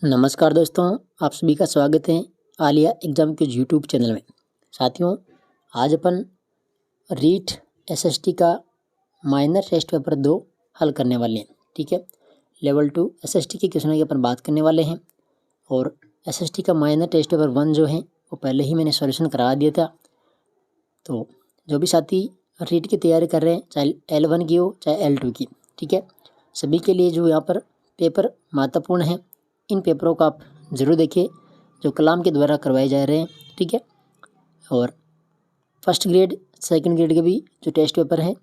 नमस्कार दोस्तों, आप सभी का स्वागत है आलिया एग्ज़ाम के यूट्यूब चैनल में। साथियों, आज अपन रीट एसएसटी का माइनर टेस्ट पेपर 2 हल करने वाले हैं। ठीक है, लेवल 2 एसएसटी के क्वेश्चनों की अपन बात करने वाले हैं। और एसएसटी का माइनर टेस्ट पेपर 1 जो है वो पहले ही मैंने सॉल्यूशन करा दिया था। तो जो भी साथी रीट की तैयारी कर रहे हैं, चाहे L1 की हो चाहे L2 की, ठीक है, सभी के लिए जो यहाँ पर पेपर महत्वपूर्ण है, इन पेपरों का आप ज़रूर देखिए जो कलाम के द्वारा करवाए जा रहे हैं। ठीक है, और फर्स्ट ग्रेड सेकंड ग्रेड के भी जो टेस्ट पेपर हैं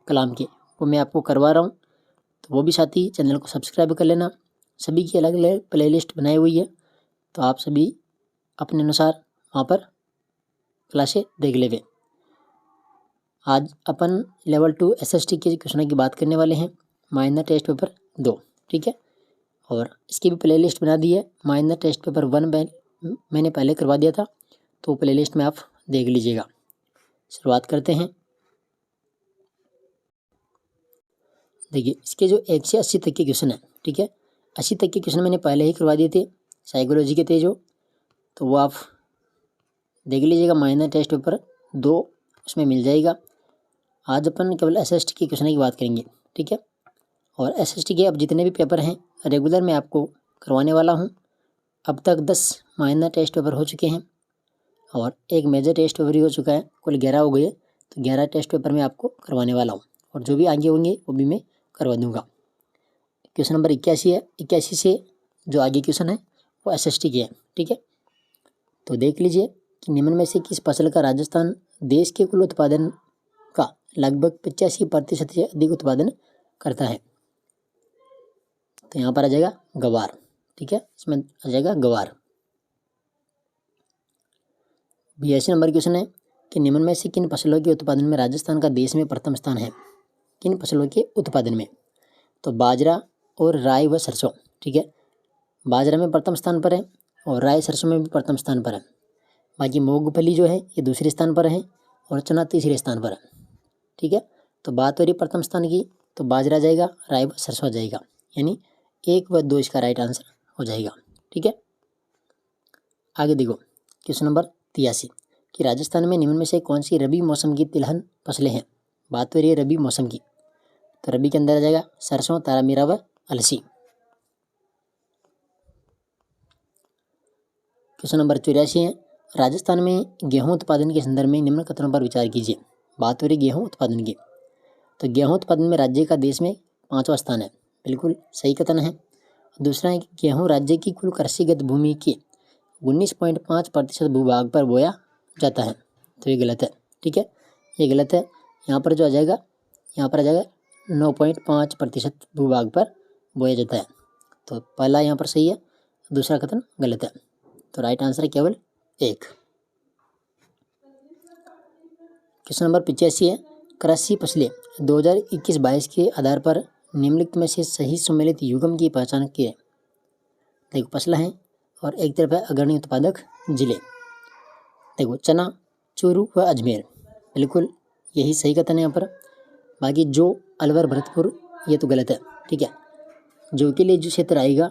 कलाम के वो मैं आपको करवा रहा हूँ। तो वो भी साथी चैनल को सब्सक्राइब कर लेना। सभी की अलग अलग प्लेलिस्ट बनाई हुई है, तो आप सभी अपने अनुसार वहाँ पर क्लासें देख लेंगे। आज अपन लेवल 2 एसएसटी के क्वेश्चनों की बात करने वाले हैं, माइनर टेस्ट पेपर 2। ठीक है, और इसकी भी प्लेलिस्ट बना दी है। माइनर टेस्ट पेपर 1 मैंने पहले करवा दिया था, तो प्लेलिस्ट में आप देख लीजिएगा। शुरुआत करते हैं। देखिए, इसके जो 1 से 80 तक के क्वेश्चन है, ठीक है, 80 तक के क्वेश्चन मैंने पहले ही करवा दिए थे, साइकोलॉजी के थे जो, तो वो आप देख लीजिएगा। माइनर टेस्ट पेपर 2 उसमें मिल जाएगा। आज अपन केवल एसएसटी के क्वेश्चन की बात करेंगे। ठीक है, और एसएसटी के अब जितने भी पेपर हैं रेगुलर मैं आपको करवाने वाला हूं। अब तक 10 माइनर टेस्ट पेपर हो चुके हैं और एक मेजर टेस्ट पेपर ही हो चुका है, कुल 11 हो गए। तो 11 टेस्ट पेपर मैं आपको करवाने वाला हूं, और जो भी आगे होंगे वो भी मैं करवा दूंगा। क्वेश्चन नंबर 81 है। 81 से जो आगे क्वेश्चन है वो एसएसटी के हैं। ठीक है, तो देख लीजिए कि निम्न में से किस फसल का राजस्थान देश के कुल उत्पादन का लगभग 85% से अधिक उत्पादन करता है। तो यहाँ पर आ जाएगा गवार। ठीक है, इसमें आ जाएगा गवार। 82 नंबर क्वेश्चन है कि निम्न में से किन फसलों के उत्पादन में राजस्थान का देश में प्रथम स्थान है। किन फसलों के उत्पादन में? तो बाजरा और राई व सरसों। ठीक है, बाजरा में प्रथम स्थान पर है और राई सरसों में भी प्रथम स्थान पर है। बाकी मूंगफली जो है ये दूसरे स्थान पर है और चना तीसरे स्थान पर है। ठीक है, तो बात हो रही प्रथम स्थान की, तो बाजरा जाएगा, राई व सरसों जाएगा, यानी 1 व 2 इसका राइट आंसर हो जाएगा। ठीक है, आगे देखो क्वेश्चन नंबर 83 कि राजस्थान में निम्न में से कौन सी रबी मौसम की तिलहन फसलें हैं। बात हो रही है रबी मौसम की, तो रबी के अंदर आ जाएगा सरसों, तारामीरा व अलसी। क्वेश्चन नंबर 84 है राजस्थान में गेहूं उत्पादन के संदर्भ में निम्न कथनों पर विचार कीजिए। बात हो रही गेहूं उत्पादन की, तो गेहूं उत्पादन में राज्य का देश में 5वां स्थान है, बिल्कुल सही कथन है। दूसरा है कि गेहूं राज्य की कुल कृषिगत भूमि के 19.5% भूभाग पर बोया जाता है, तो ये गलत है। ठीक है, ये गलत है। यहाँ पर जो आ जाएगा, यहाँ पर आ जाएगा 9.5% भूभाग पर बोया जाता है, तो पहला यहाँ पर सही है, दूसरा कथन गलत है। तो राइट आंसर है केवल 1। क्वेश्चन नंबर 85 है कृषि फसलें 2021-22 के आधार पर निम्नलिखित में से सही सम्मिलित युग्म की पहचान की है। देखो फसलें हैं और एक तरफ है अग्रणी उत्पादक जिले। देखो चना, चूरू व अजमेर, बिल्कुल यही सही कथन है यहाँ पर। बाकी जो, अलवर, भरतपुर, ये तो गलत है। ठीक है, जो के लिए जो क्षेत्र आएगा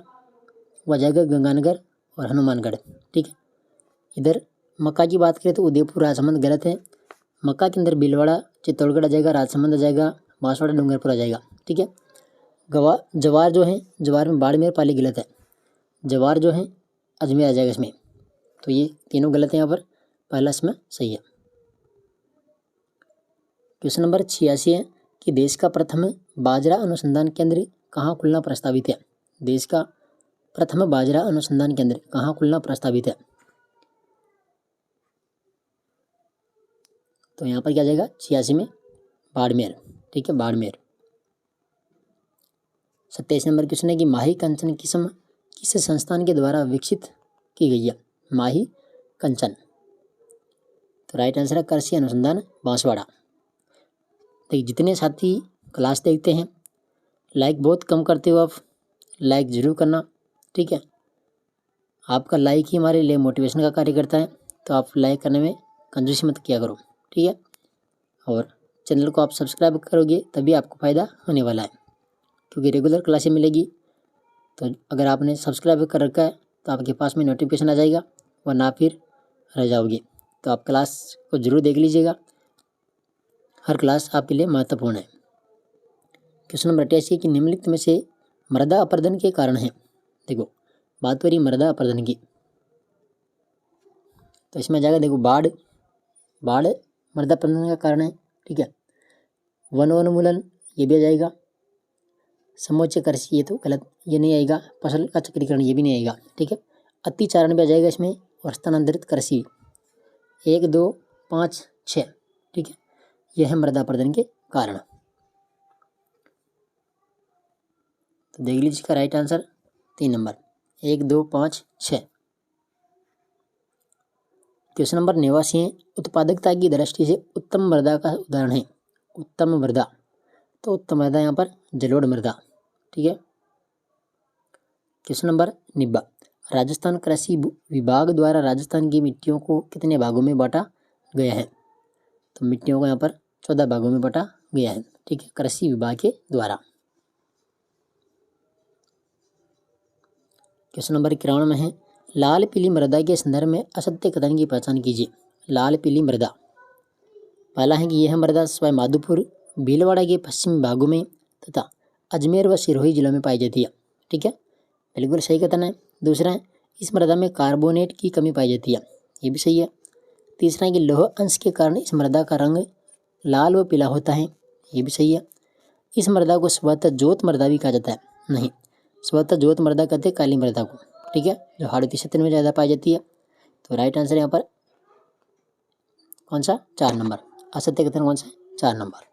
वह जाएगा गंगानगर और हनुमानगढ़। ठीक है, इधर मक्का की बात करें तो उदयपुर, राजसमंद गलत है। मक्का के अंदर भीलवाड़ा, चित्तौड़गढ़ आ जाएगा, राजसमंद आ जाएगा, बांसवाड़ा, डूंगरपुर आ जाएगा। ठीक है, जवार जो है, जवार में बाड़मेर, पाली गलत है। जवार जो है अजमेर आ जाएगा इसमें, तो ये तीनों गलत है यहाँ पर, पहला इसमें सही है। क्वेश्चन नंबर 86 है कि देश का प्रथम बाजरा अनुसंधान केंद्र कहाँ खुलना प्रस्तावित है। देश का प्रथम बाजरा अनुसंधान केंद्र कहाँ खुलना प्रस्तावित है। तो यहाँ पर क्या जाएगा 86 में बाड़मेर। ठीक है, बाड़मेर। 27 नंबर क्वेश्चन है कि माही कंचन किस्म किस संस्थान के द्वारा विकसित की गई है। माही कंचन, तो राइट आंसर है कृषि अनुसंधान बांसवाड़ा। देखिए जितने साथी क्लास देखते हैं, लाइक बहुत कम करते हो आप, लाइक ज़रूर करना। ठीक है, आपका लाइक ही हमारे लिए मोटिवेशन का कार्य करता है, तो आप लाइक करने में कंजूसी मत किया करो। ठीक है, और चैनल को आप सब्सक्राइब करोगे तभी आपको फ़ायदा होने वाला है, क्योंकि रेगुलर क्लासें मिलेगी तो अगर आपने सब्सक्राइब कर रखा है तो आपके पास में नोटिफिकेशन आ जाएगा, वरना फिर रह जाओगे। तो आप क्लास को ज़रूर देख लीजिएगा, हर क्लास आपके लिए महत्वपूर्ण है। क्वेश्चन नंबर 88 कि निम्नलिखित में से मृदा अपरदन के कारण है। देखो बात हो रही मृदा अपरदन की, तो इसमें आ जाएगा देखो बाढ़ मृदा अपरदन का कारण है। ठीक है, वनोन्मूलन ये भी आ जाएगा, समोच्च कृषि ये तो गलत, ये नहीं आएगा, फसल का चक्रीकरण ये भी नहीं आएगा। ठीक है, अतिचारण भी आ जाएगा इसमें, और स्थानांतरित कृषि 1, 2, 5, 6। ठीक है, यह है मृदा अपरदन के कारण। तो देख लीजिए इसका right answer 3 number, 1, 2, 5, 6। Question number 89 उत्पादकता की दृष्टि से उत्तम मृदा का उदाहरण है। उत्तम मृदा, तो उत्तम मृदा यहाँ पर जलोढ़ मृदा। ठीक है, क्वेश्चन नंबर 90 राजस्थान कृषि विभाग द्वारा राजस्थान की मिट्टियों को कितने भागों में बांटा गया है। तो मिट्टियों को यहाँ पर 14 भागों में बांटा गया है। ठीक है, कृषि विभाग के द्वारा। क्वेश्चन नंबर 91 में है लाल पीली मृदा के संदर्भ में असत्य कथन की पहचान कीजिए। लाल पीली मृदा, पहला है कि यह मृदा सवाई माधोपुर, भीलवाड़ा के पश्चिमी भागों में तथा अजमेर व सिरोही जिलों में पाई जाती है। ठीक है, बिल्कुल सही कथन है। दूसरा है इस मृदा में कार्बोनेट की कमी पाई जाती है, ये भी सही है। तीसरा है कि लौह अंश के कारण इस मृदा का रंग लाल व पीला होता है, ये भी सही है। इस मृदा को स्वतः जोत मृदा भी कहा जाता है, नहीं, स्वतः जोत मृदा कहते हैं काली मृदा को। ठीक है, जो हाड़ौती क्षेत्र में ज़्यादा पाई जाती है। तो राइट आंसर यहाँ पर कौन सा, 4 नंबर, असत्य कथन कौन सा है, 4 नंबर।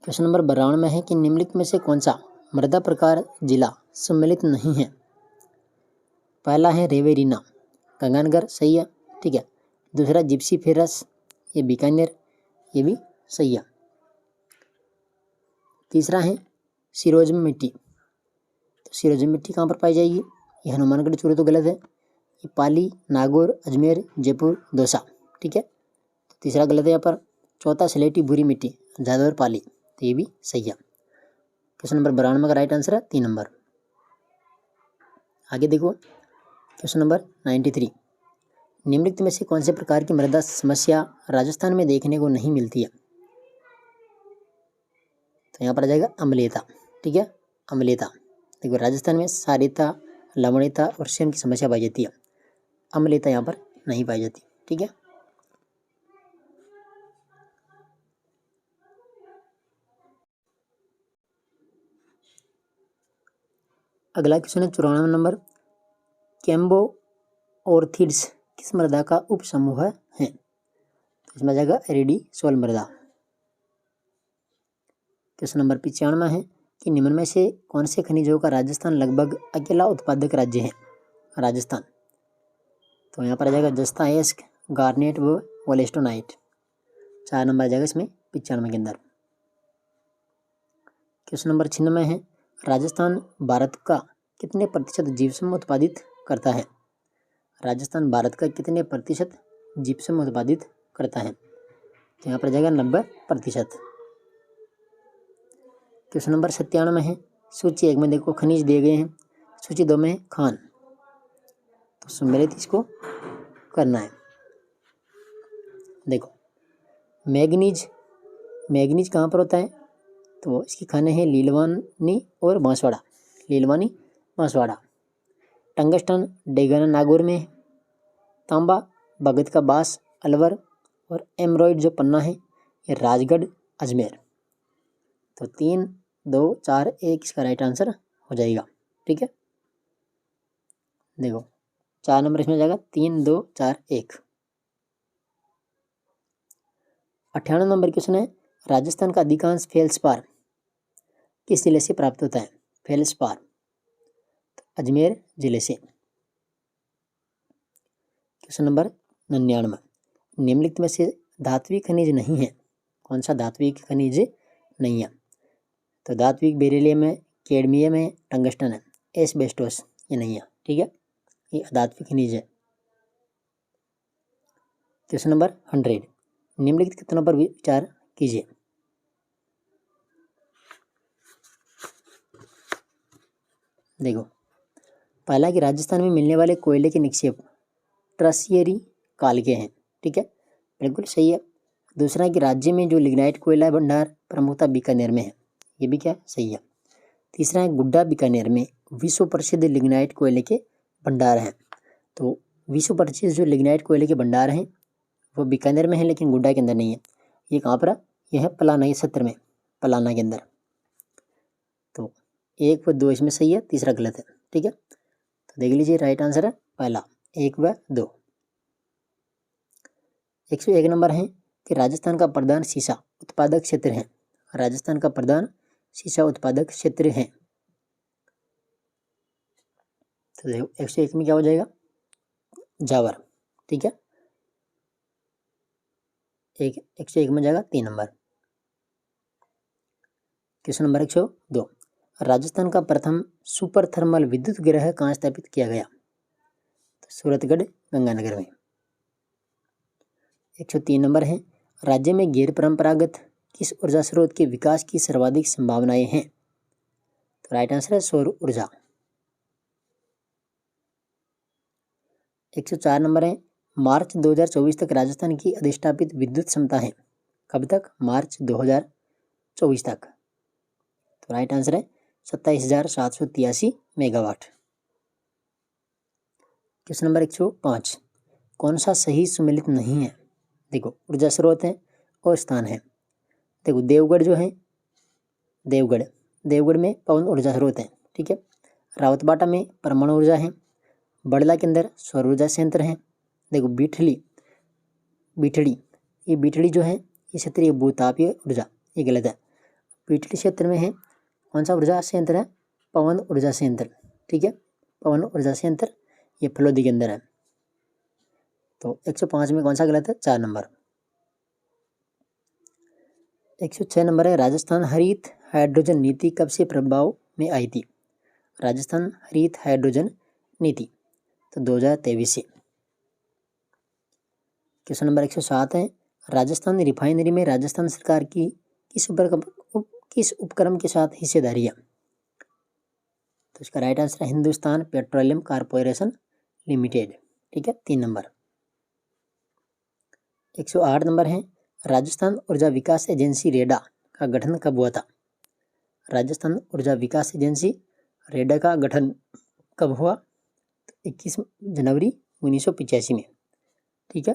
क्वेश्चन नंबर 92 में है कि निम्नलिखित में से कौन सा मृदा प्रकार जिला सम्मिलित नहीं है। पहला है रेवेरिना, गंगानगर, सही है। ठीक है, दूसरा जिप्सी फेरस, ये बीकानेर, ये भी सही है। तीसरा है सिरोजम मिट्टी, तो सिरोजम मिट्टी कहाँ पर पाई जाएगी, ये हनुमानगढ़ चूरू, तो गलत है। ये पाली, नागौर, अजमेर, जयपुर, दौसा। ठीक है, तो तीसरा गलत है यहाँ पर। चौथा सिलेटी भूरी मिट्टी, जादौर, पाली, तो ये भी सही है। क्वेश्चन नंबर 92 का राइट आंसर है 3 नंबर। आगे देखो क्वेश्चन नंबर 93 निम्नलिखित में से कौन से प्रकार की मृदा समस्या राजस्थान में देखने को नहीं मिलती है। तो यहाँ पर आ जाएगा अम्लीयता। ठीक है, अम्लीयता, देखो राजस्थान में सारीता, लवणीयता और सेम की समस्या पाई जाती है, अम्लीयता यहाँ पर नहीं पाई जाती। ठीक है, अगला क्वेश्चन है 94 नंबर, कैम्बो ऑर्थिड्स किस मृदा का उप समूह है। तो इसमें आ जाएगा एरिडी सोल मृदा। क्वेश्चन नंबर 95 है कि निम्न में से कौन से खनिजों का राजस्थान लगभग अकेला उत्पादक राज्य है। राजस्थान, तो यहाँ पर आ जाएगा जस्ता, एस्क, गार्नेट व वोलेस्टोनाइट। 4 नंबर आ जाएगा इसमें 95 के अंदर। क्वेश्चन नंबर 96 है राजस्थान भारत का कितने प्रतिशत जिप्सम उत्पादित करता है। राजस्थान भारत का कितने प्रतिशत जिप्सम उत्पादित करता है। तो यहाँ पर आ जाएगा 90%। क्वेश्चन नंबर 97 है सूची 1 में देखो खनिज दिए गए हैं, सूची 2 में है खान, तो सम्मिलित इसको करना है। देखो मैग्नीज कहाँ पर होता है, तो इसकी खाने हैं लीलवानी और बांसवाड़ा, लीलवानी बांसवाड़ा। टंगस्टन डेगाना नागौर में है, तांबा भगत का बास अलवर, और एमरॉइड जो पन्ना है ये राजगढ़ अजमेर। तो 3, 2, 4, 1 इसका राइट आंसर हो जाएगा। ठीक है, देखो 4 नंबर इसमें जाएगा, 3, 2, 4, 1। 98 नंबर क्वेश्चन है राजस्थान का अधिकांश फेल्सपार किस जिले से प्राप्त होता है। फेल्सपार, तो अजमेर जिले से। क्वेश्चन नंबर 99 निम्नलिखित में से धात्विक खनिज नहीं है। कौन सा धात्विक खनिज नहीं है। तो धात्विक बेरिलियम है, कैडमियम है, टंगस्टन है, एस्बेस्टोस ये नहीं है। ठीक है, ये अधात्विक खनिज है। क्वेश्चन नंबर 100 निम्नलिखित कथनों पर विचार कीजिए। देखो, पहला कि राजस्थान में मिलने वाले कोयले के निक्षेप ट्रशियरी काल के हैं, ठीक है, बिल्कुल सही है। दूसरा कि राज्य में जो लिग्नाइट कोयला भंडार प्रमुखता बीकानेर में है, ये भी क्या है, सही है। तीसरा है गुड्डा बीकानेर में विश्व प्रसिद्ध लिग्नाइट कोयले के भंडार हैं। तो विश्व प्रसिद्ध जो लिग्नाइट कोयले के भंडार हैं वो बीकानेर में है, लेकिन गुड्डा के अंदर नहीं है। ये कहाँ पर है, यह है पलाना के क्षेत्र में, पलाना के अंदर। तो 1 व 2 इसमें सही है, तीसरा गलत है, ठीक है। तो देख लीजिए, राइट आंसर है पहला, 1 व 2। 101 नंबर है कि राजस्थान का प्रधान शीशा उत्पादक क्षेत्र है। राजस्थान का प्रधान शीशा उत्पादक क्षेत्र है। तो देखो 101 में क्या हो जाएगा, जावर, ठीक है। 101 में जाएगा 3 नंबर। क्वेश्चन नंबर 102, राजस्थान का प्रथम सुपर थर्मल विद्युत गृह कहाँ स्थापित किया गया? तो सूरतगढ़ गंगानगर में। 103 नंबर है, राज्य में गैर परंपरागत किस ऊर्जा स्रोत के विकास की सर्वाधिक संभावनाएं हैं? तो राइट आंसर है सौर ऊर्जा। 104 नंबर है, मार्च 2024 तक राजस्थान की अधिष्ठापित विद्युत क्षमता है। कब तक? मार्च 2024 तक। तो राइट आंसर है 27,783 मेगावाट। क्वेश्चन नंबर 105, कौन सा सही सुमेलित नहीं है? देखो, ऊर्जा स्रोत है और स्थान है। देखो, देवगढ़ जो है, देवगढ़ में पवन ऊर्जा स्रोत है, ठीक है। रावतबाटा में परमाणु ऊर्जा है। बड़ला के अंदर सौर ऊर्जा संयंत्र है। देखो, बीठड़ी ये बीठड़ी जो है ये क्षेत्रीय भूतापीय ऊर्जा, ये गलत है। बीठड़ी क्षेत्र में है कौन सा ऊर्जा संयंत्र है? पवन ऊर्जा संयंत्र, ठीक है, पवन ऊर्जा संयंत्र, ये फलोदी के अंदर है। तो 105 में कौन सा गलत है? 4 नंबर। 106 नंबर है, राजस्थान हरित हाइड्रोजन नीति कब से प्रभाव में आई थी? राजस्थान हरित हाइड्रोजन नीति तो 2023 से। क्वेश्चन नंबर 107 है, राजस्थान रिफाइनरी में राजस्थान सरकार की किस उपक्रम के साथ हिस्सेदारी है? तो इसका राइट आंसर है हिंदुस्तान पेट्रोलियम कॉर्पोरेशन लिमिटेड, ठीक है, 3 नंबर। 108 नंबर है, राजस्थान ऊर्जा विकास एजेंसी रेडा का गठन कब हुआ था? राजस्थान ऊर्जा विकास एजेंसी रेडा का गठन कब हुआ? 21 जनवरी 1985 में, ठीक है।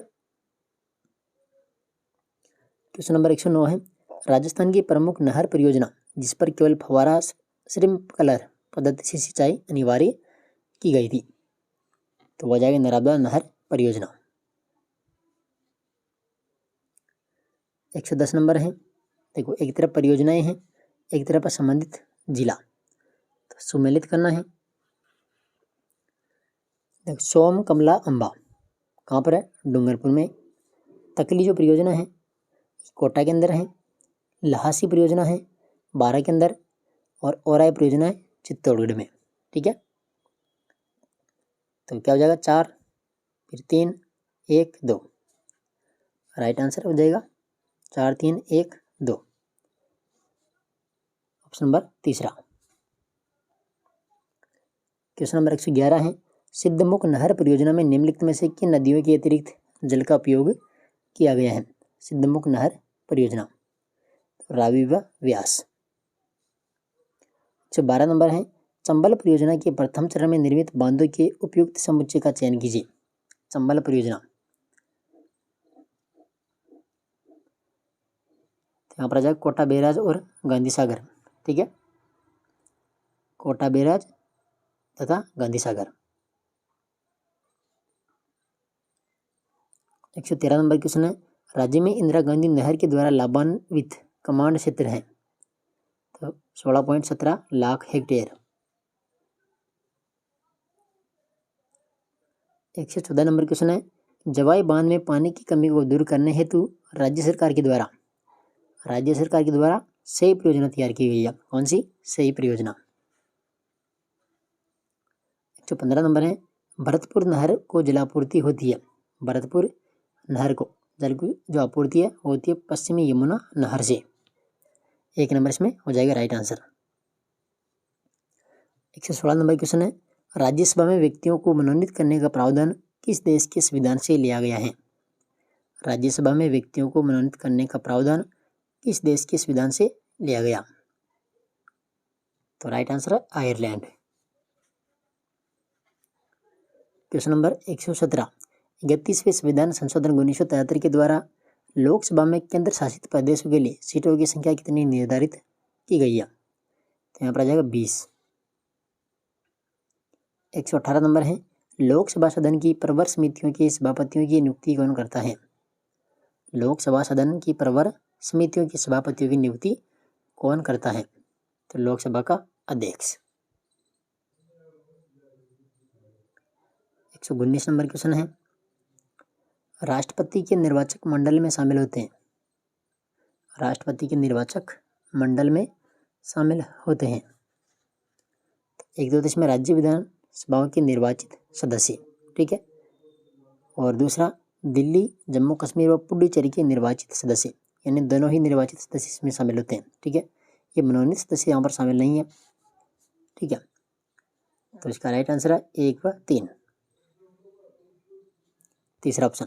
क्वेश्चन नंबर 109 है, राजस्थान की प्रमुख नहर परियोजना जिस पर केवल फव्वारा स्प्रिंकलर पद्धति से सिंचाई अनिवार्य की गई थी, तो वह जाएगी नर्मदा नहर परियोजना। 110 नंबर है, देखो, एक तरफ परियोजनाएं हैं, एक तरफ संबंधित जिला, तो सुमेलित करना है। देखो, सोम कमला अंबा कहाँ पर है? डूंगरपुर में। तकली जो परियोजना है कोटा के अंदर है। लहासी परियोजना है बारा के अंदर, और ओराई परियोजना है चित्तौड़गढ़ में, ठीक है। तो क्या हो जाएगा? 4, फिर 3, 1, 2, राइट आंसर हो जाएगा 4, 3, 1, 2, ऑप्शन नंबर तीसरा। क्वेश्चन नंबर 111 है, सिद्धमुख नहर परियोजना में निम्नलिखित में से किन नदियों के अतिरिक्त जल का उपयोग किया गया है? सिद्धमुख नहर परियोजना, रावी व व्यास। 12 नंबर है, चंबल परियोजना के प्रथम चरण में निर्मित बांधों के उपयुक्त समुच्चय का चयन कीजिए। चंबल परियोजना, यहाँ पर आ जाएगा कोटा बैराज और गांधी सागर, ठीक है, कोटा बैराज तथा गांधी सागर। 113 नंबर क्वेश्चन है, राज्य में इंदिरा गांधी नहर के द्वारा लाभान्वित कमांड क्षेत्र है, तो 16.17 लाख हेक्टेयर। 114 नंबर क्वेश्चन है, जवाई बांध में पानी की कमी को दूर करने हेतु राज्य सरकार के द्वारा सही परियोजना तैयार की गई है। कौन सी? सही परियोजना। 115 नंबर है, भरतपुर नहर को जलापूर्ति होती है। भरतपुर नहर को जल की जो आपूर्ति है होती है पश्चिमी यमुना नहर से। 1 नंबर इसमें हो जाएगा राइट आंसर। 116 नंबर क्वेश्चन है, राज्यसभा में व्यक्तियों को मनोनीत करने का प्रावधान किस देश के संविधान से लिया गया है? राज्यसभा में व्यक्तियों को मनोनीत करने का प्रावधान किस देश के संविधान से लिया गया? तो राइट आंसर है आयरलैंड। क्वेश्चन नंबर 117, 31वें संविधान संशोधन 1973 के द्वारा लोकसभा में केंद्र शासित प्रदेशों के लिए सीटों की संख्या कितनी निर्धारित की गई है? तो यहाँ पर आ जाएगा 20। 118 नंबर है, लोकसभा सदन की प्रवर समितियों के सभापतियों की नियुक्ति कौन करता है? लोकसभा सदन की प्रवर समितियों के सभापतियों की नियुक्ति कौन करता है? तो लोकसभा का अध्यक्ष। 119 नंबर क्वेश्चन है, राष्ट्रपति के निर्वाचक मंडल में शामिल होते हैं। राष्ट्रपति के निर्वाचक मंडल में शामिल होते हैं एक दो देश में राज्य विधानसभाओं के निर्वाचित सदस्य, ठीक है, और दूसरा दिल्ली, जम्मू कश्मीर और पुडुचेरी के निर्वाचित सदस्य, यानी दोनों ही निर्वाचित सदस्य इसमें शामिल होते हैं, ठीक है। ये मनोनीत सदस्य यहाँ पर शामिल नहीं है, ठीक है। तो इसका राइट आंसर है 1 व 3, तीसरा ऑप्शन।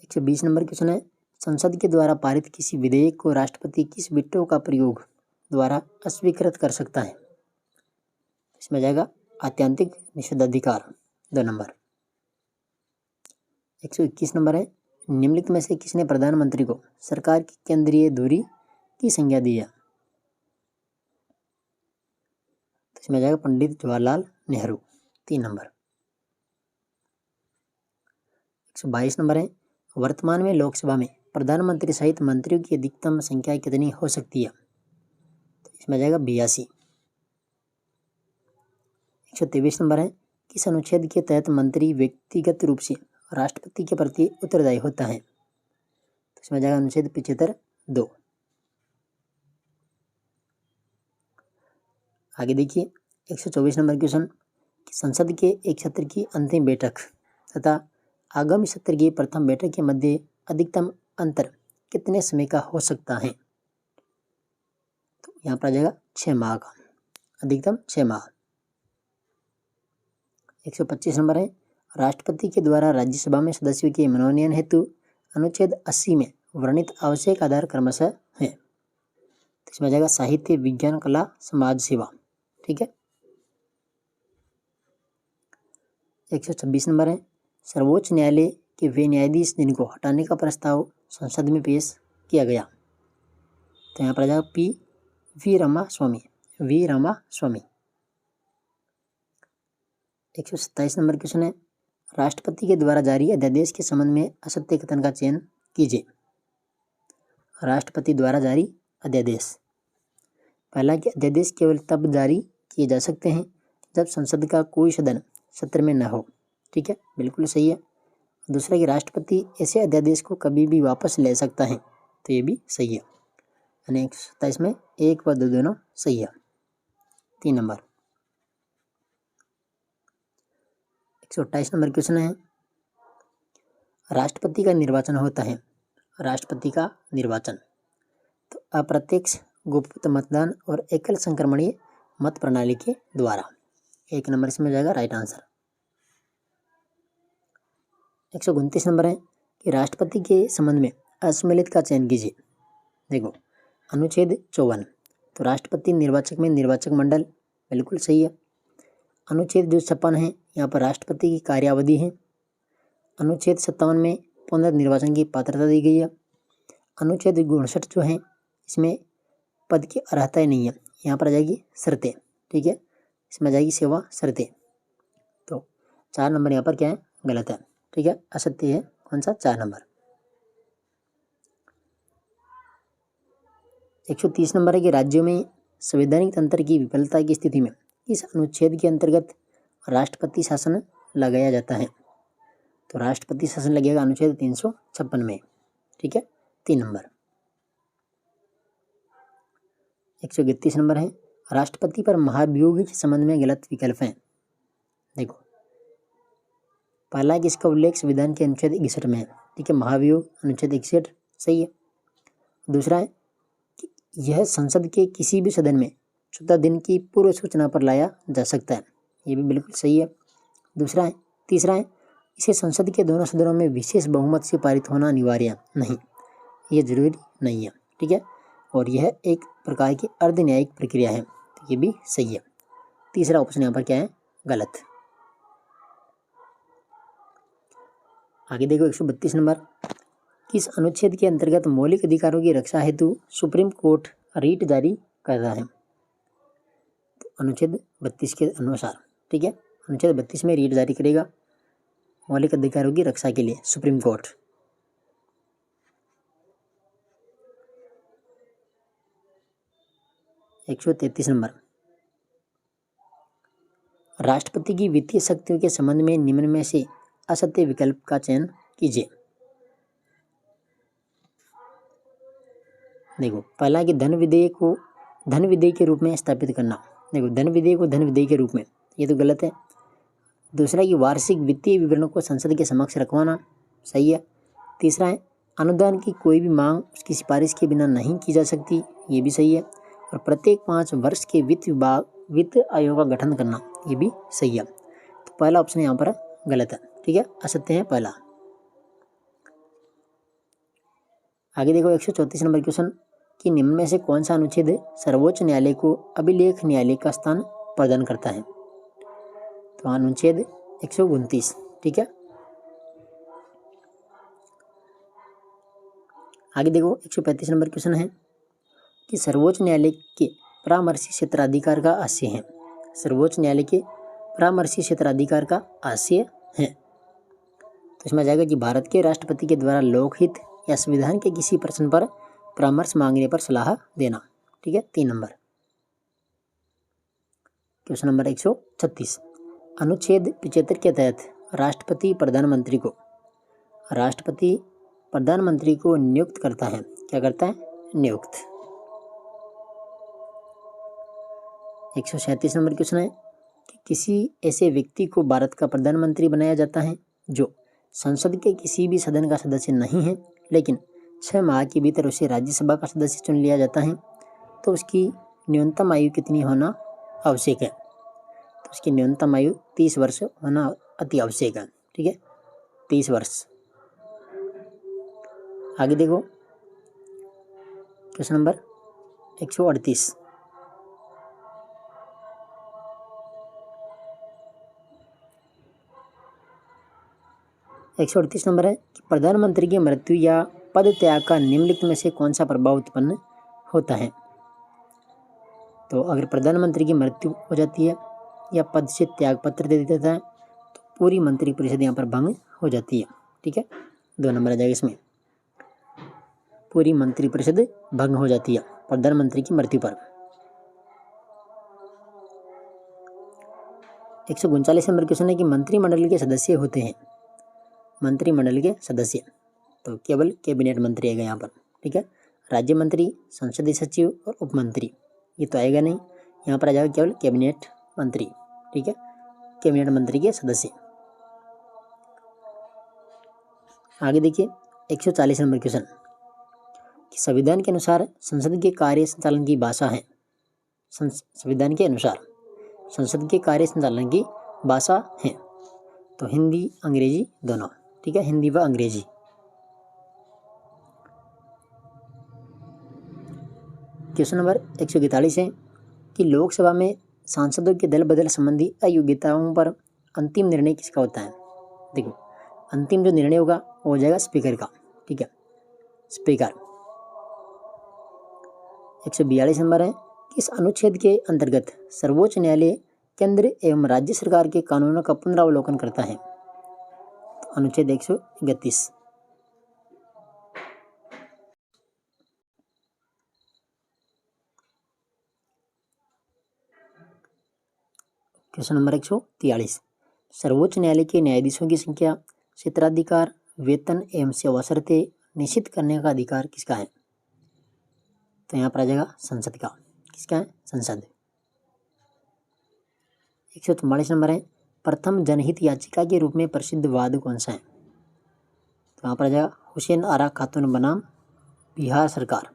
120 नंबर क्वेश्चन है, संसद के द्वारा पारित किसी विधेयक को राष्ट्रपति किस विटो का प्रयोग द्वारा अस्वीकृत कर सकता है? इसमें जाएगा आत्यंतिक निषेधाधिकार, 2 नंबर। 121 नंबर है, निम्नलिखित में से किसने प्रधानमंत्री को सरकार की केंद्रीय धुरी की संज्ञा दी है? तो इसमें जाएगा पंडित जवाहरलाल नेहरू, 3 नंबर। 122 नंबर है, वर्तमान में लोकसभा में प्रधानमंत्री सहित मंत्रियों की अधिकतम संख्या कितनी हो सकती है? तो इसमें जाएगा 82। 123 नंबर है, किस अनुच्छेद के तहत मंत्री व्यक्तिगत रूप से राष्ट्रपति के प्रति उत्तरदायी होता है? तो इसमें जाएगा अनुच्छेद 75(2). आगे देखिए 124 नंबर क्वेश्चन, संसद के एक सत्र की अंतिम बैठक तथा आगामी सत्र की प्रथम बैठक के मध्य अधिकतम अंतर कितने समय का हो सकता है? तो यहाँ पर आ जाएगा 6 माह का, अधिकतम 6 माह। 125 नंबर है, राष्ट्रपति के द्वारा राज्यसभा में सदस्यों के मनोनयन हेतु अनुच्छेद 80 में वर्णित आवश्यक आधार क्रमशः है? तो इसमें जाएगा साहित्य, विज्ञान, कला, समाज सेवा, ठीक है। 126 नंबर है, सर्वोच्च न्यायालय के वे न्यायाधीश जिनको हटाने का प्रस्ताव संसद में पेश किया गया? तो यहाँ पर आ जाएगा वी रामास्वामी। 127 नंबर क्वेश्चन है, राष्ट्रपति के द्वारा जारी अध्यादेश के संबंध में असत्य कथन का चयन कीजिए। राष्ट्रपति द्वारा जारी अध्यादेश, पहला कि अध्यादेश केवल तब जारी किए जा सकते हैं जब संसद का कोई सदन सत्र में न हो, ठीक है, बिल्कुल सही है। दूसरा कि राष्ट्रपति ऐसे अध्यादेश को कभी भी वापस ले सकता है, तो ये भी सही है, यानी 127 में 1 व 2 दोनों सही है, 3 नंबर। 128 नंबर क्वेश्चन है, राष्ट्रपति का निर्वाचन होता है। राष्ट्रपति का निर्वाचन तो अप्रत्यक्ष, गुप्त मतदान और एकल संक्रमणीय मत प्रणाली के द्वारा, 1 नंबर इसमें जाएगा राइट आंसर। 129 नंबर है कि राष्ट्रपति के संबंध में असम्मिलित का चयन कीजिए। देखो अनुच्छेद 54, तो राष्ट्रपति निर्वाचक में निर्वाचक मंडल, बिल्कुल सही है। अनुच्छेद जो 56 है यहाँ पर राष्ट्रपति की कार्यावधि है। अनुच्छेद 57 में पुनर्निर्वाचन की पात्रता दी गई है। अनुच्छेद 59 जो है इसमें पद की अर्हता ही नहीं है, यहाँ पर आ जाएगी शर्तें, ठीक है, इसमें आ जाएगी सेवा शर्तें। तो 4 नंबर यहाँ पर क्या है, गलत है, ठीक है, असत्य है कौन सा, 4 नंबर। 130 नंबर है कि राज्यों में संवैधानिक तंत्र की विफलता की स्थिति में इस अनुच्छेद के अंतर्गत राष्ट्रपति शासन लगाया जाता है? तो राष्ट्रपति शासन लगेगा अनुच्छेद 356 में, ठीक है, 3 नंबर। 131 नंबर है, राष्ट्रपति पर महाभियोग के संबंध में गलत विकल्प हैं। देखो पहला कि इसका उल्लेख संविधान के अनुच्छेद 61 में है, ठीक है, महाभियोग अनुच्छेद 61 सही है। दूसरा है कि यह संसद के किसी भी सदन में 14 दिन की पूर्व सूचना पर लाया जा सकता है। ये भी बिल्कुल सही है। तीसरा है इसे संसद के दोनों सदनों में विशेष बहुमत से पारित होना अनिवार्य नहीं, ये जरूरी नहीं है। ठीक है, और यह एक प्रकार की अर्ध न्यायिक प्रक्रिया है, तो ये भी सही है। तीसरा ऑप्शन यहाँ पर क्या है, गलत। आगे देखो 132 नंबर, किस अनुच्छेद के अंतर्गत मौलिक अधिकारों की रक्षा हेतु सुप्रीम कोर्ट रीट जारी करता है? तो अनुच्छेद 32 के अनुसार, ठीक है, अनुच्छेद 32 में रीट जारी करेगा मौलिक अधिकारों की रक्षा के लिए सुप्रीम कोर्ट। एक 133 नंबर, राष्ट्रपति की वित्तीय शक्तियों के संबंध में निम्न में से असत्य विकल्प का चयन कीजिए। देखो, पहला कि धन विधेयक को धन विधेयक के रूप में स्थापित करना। देखो, धन विधेयक को धन विधेयक के रूप में, ये तो गलत है। दूसरा कि वार्षिक वित्तीय विवरणों को संसद के समक्ष रखवाना, सही है। तीसरा है अनुदान की कोई भी मांग उसकी सिफारिश के बिना नहीं की जा सकती, ये भी सही है। और प्रत्येक 5 वर्ष के वित्त आयोग का गठन करना, ये भी सही है। तो पहला ऑप्शन यहाँ पर गलत है, ठीक है, असत्य है पहला। आगे देखो 134 नंबर क्वेश्चन, कि निम्न में से कौन सा अनुच्छेद सर्वोच्च न्यायालय को अभिलेख न्यायालय का स्थान प्रदान करता है? तो अनुच्छेद 129, ठीक है। आगे देखो 135 नंबर क्वेश्चन है कि सर्वोच्च न्यायालय के परामर्शी क्षेत्राधिकार का आशय है। सर्वोच्च न्यायालय के परामर्शी क्षेत्राधिकार का आशय है, तो इसमें जाएगा कि भारत के राष्ट्रपति के द्वारा लोकहित या संविधान के किसी प्रश्न पर परामर्श मांगने पर सलाह देना, ठीक है। 3 नंबर क्वेश्चन नंबर 136, अनुच्छेद 75 के तहत राष्ट्रपति प्रधानमंत्री को नियुक्त करता है। क्या करता है? नियुक्त। 137 नंबर क्वेश्चन है कि किसी ऐसे व्यक्ति को भारत का प्रधानमंत्री बनाया जाता है जो संसद के किसी भी सदन का सदस्य नहीं है, लेकिन 6 माह के भीतर उसे राज्यसभा का सदस्य चुन लिया जाता है, तो उसकी न्यूनतम आयु कितनी होना आवश्यक है? तो उसकी न्यूनतम आयु 30 वर्ष होना अति आवश्यक है, ठीक है, 30 वर्ष। आगे देखो क्वेश्चन नंबर 138, नंबर है कि प्रधानमंत्री की मृत्यु या पद त्याग का निम्नलिखित में से कौन सा प्रभाव उत्पन्न होता है? तो अगर प्रधानमंत्री की मृत्यु हो जाती है या पद से त्याग पत्र दे देता है, तो पूरी मंत्रिपरिषद यहाँ पर भंग हो जाती है, ठीक है, 2 नंबर आ जाएगा इसमें, पूरी मंत्रिपरिषद भंग हो जाती है प्रधानमंत्री की मृत्यु पर। 139 नंबर क्वेश्चन है कि मंत्रिमंडल के सदस्य होते हैं, मंत्रिमंडल के सदस्य, तो केवल कैबिनेट मंत्री आएगा यहाँ पर, ठीक है। राज्य मंत्री, संसदीय सचिव और उप मंत्री, ये तो आएगा नहीं, यहाँ पर आ जाएगा केवल कैबिनेट मंत्री, ठीक है, कैबिनेट मंत्री के सदस्य। आगे देखिए 140 नंबर क्वेश्चन, कि संविधान के अनुसार संसद के कार्य संचालन की भाषा है, संविधान के अनुसार संसद के कार्य संचालन की भाषा है, तो हिंदी अंग्रेजी दोनों, ठीक है, हिंदी व अंग्रेजी। क्वेश्चन नंबर 141 है कि लोकसभा में सांसदों के दल बदल संबंधी अयोग्यताओं पर अंतिम निर्णय किसका होता है? देखो, अंतिम जो निर्णय होगा वो हो जाएगा स्पीकर का, ठीक है, स्पीकर। 142 नंबर है कि इस अनुच्छेद के अंतर्गत सर्वोच्च न्यायालय केंद्र एवं राज्य सरकार के कानूनों का पुनरावलोकन करता है। तो अनुच्छेद 131। क्वेश्चन नंबर 143, सर्वोच्च न्यायालय के न्यायाधीशों की संख्या, क्षेत्राधिकार, वेतन एवं सेवा शर्तें निश्चित करने का अधिकार किसका है? तो यहाँ पर आ जाएगा संसद का, किसका है? संसद। 144 नंबर है प्रथम जनहित याचिका के रूप में प्रसिद्ध वाद कौन सा है? तो यहाँ पर आ जाएगा हुसैन आरा खातून बनाम बिहार सरकार,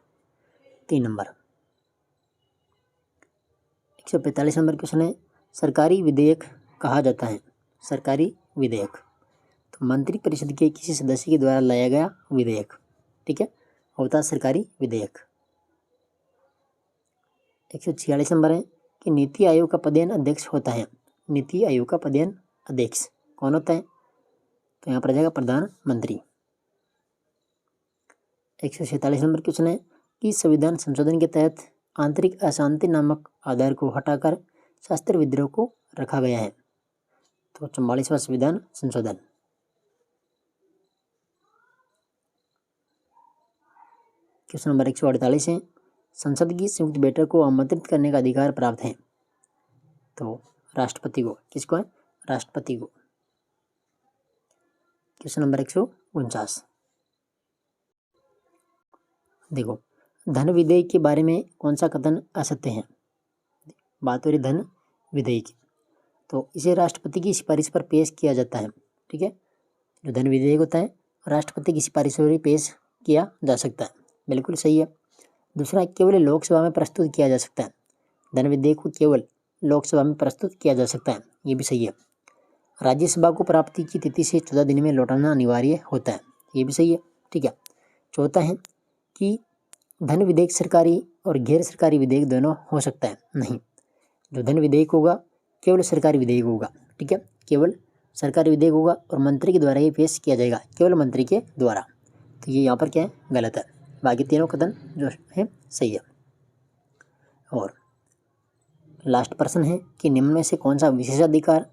3 नंबर। 145 नंबर क्वेश्चन है, सरकारी विधेयक कहा जाता है। सरकारी विधेयक तो मंत्रिपरिषद के किसी सदस्य के द्वारा लाया गया विधेयक, ठीक है, होता है सरकारी विधेयक। 146 नंबर है कि नीति आयोग का पदेन अध्यक्ष होता है। नीति आयोग का पदेन अध्यक्ष कौन होता है? तो यहाँ पर आ जाएगा प्रधानमंत्री। 147 नंबर क्वेश्चन है कि संविधान संशोधन के तहत आंतरिक अशांति नामक आधार को हटाकर शस्त्र विद्रोह को रखा गया है। तो 44वां संविधान संशोधन। क्वेश्चन नंबर 148 है, संसद की संयुक्त बैठक को आमंत्रित करने का अधिकार प्राप्त है। तो राष्ट्रपति को। किसको है? राष्ट्रपति को। क्वेश्चन नंबर 149, देखो, धन विधेयक के बारे में कौन सा कथन असत्य है? बात हो रही धन विधेयक की, तो इसे राष्ट्रपति की सिफारिश पर पेश किया जाता है, ठीक है। जो धन विधेयक होता है राष्ट्रपति की सिफारिश पर भी पेश किया जा सकता है, बिल्कुल सही है। दूसरा, केवल लोकसभा में प्रस्तुत किया जा सकता है। धन विधेयक को केवल लोकसभा में प्रस्तुत किया जा सकता है, ये भी सही है। राज्यसभा को प्राप्ति की तिथि से 14 दिन में लौटाना अनिवार्य होता है, ये भी सही है, ठीक है। चौथा है कि धन विधेयक सरकारी और गैर सरकारी विधेयक दोनों हो सकता है, नहीं। जो धन विधेयक होगा केवल सरकारी विधेयक होगा, ठीक है, केवल सरकारी विधेयक होगा और मंत्री के द्वारा ही पेश किया जाएगा, केवल मंत्री के द्वारा। तो ये यहाँ पर क्या है? गलत है। बाकी तीनों कथन जो है सही है। और लास्ट प्रश्न है कि निम्न में से कौन सा विशेषाधिकार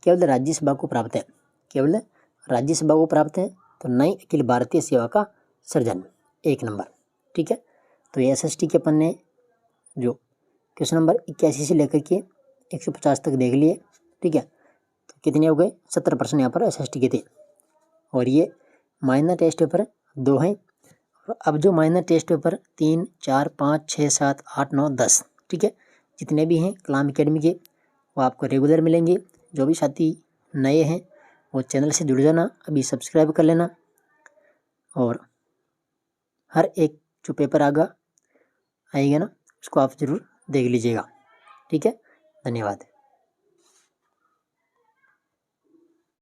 केवल राज्यसभा को प्राप्त है? केवल राज्यसभा को प्राप्त है। तो नई अखिल भारतीय सेवा का सृजन, 1 नंबर, ठीक है। तो ये SST के अपन ने जो क्वेश्चन नंबर 81 से लेकर के 150 तक देख लिए, ठीक है। तो कितने हो गए? 70 प्रश्न यहाँ पर SST के थे। और ये माइनर टेस्ट पेपर 2 हैं। अब जो माइनर टेस्ट पेपर 3, 4, 5, 6, 7, 8, 9, 10, ठीक है, जितने भी हैं कलाम एकेडमी के, वो आपको रेगुलर मिलेंगे। जो भी साथी नए हैं वो चैनल से जुड़ जाना, अभी सब्सक्राइब कर लेना। और हर एक जो पेपर आएगा ना उसको आप ज़रूर देख लीजिएगा, ठीक है। धन्यवाद।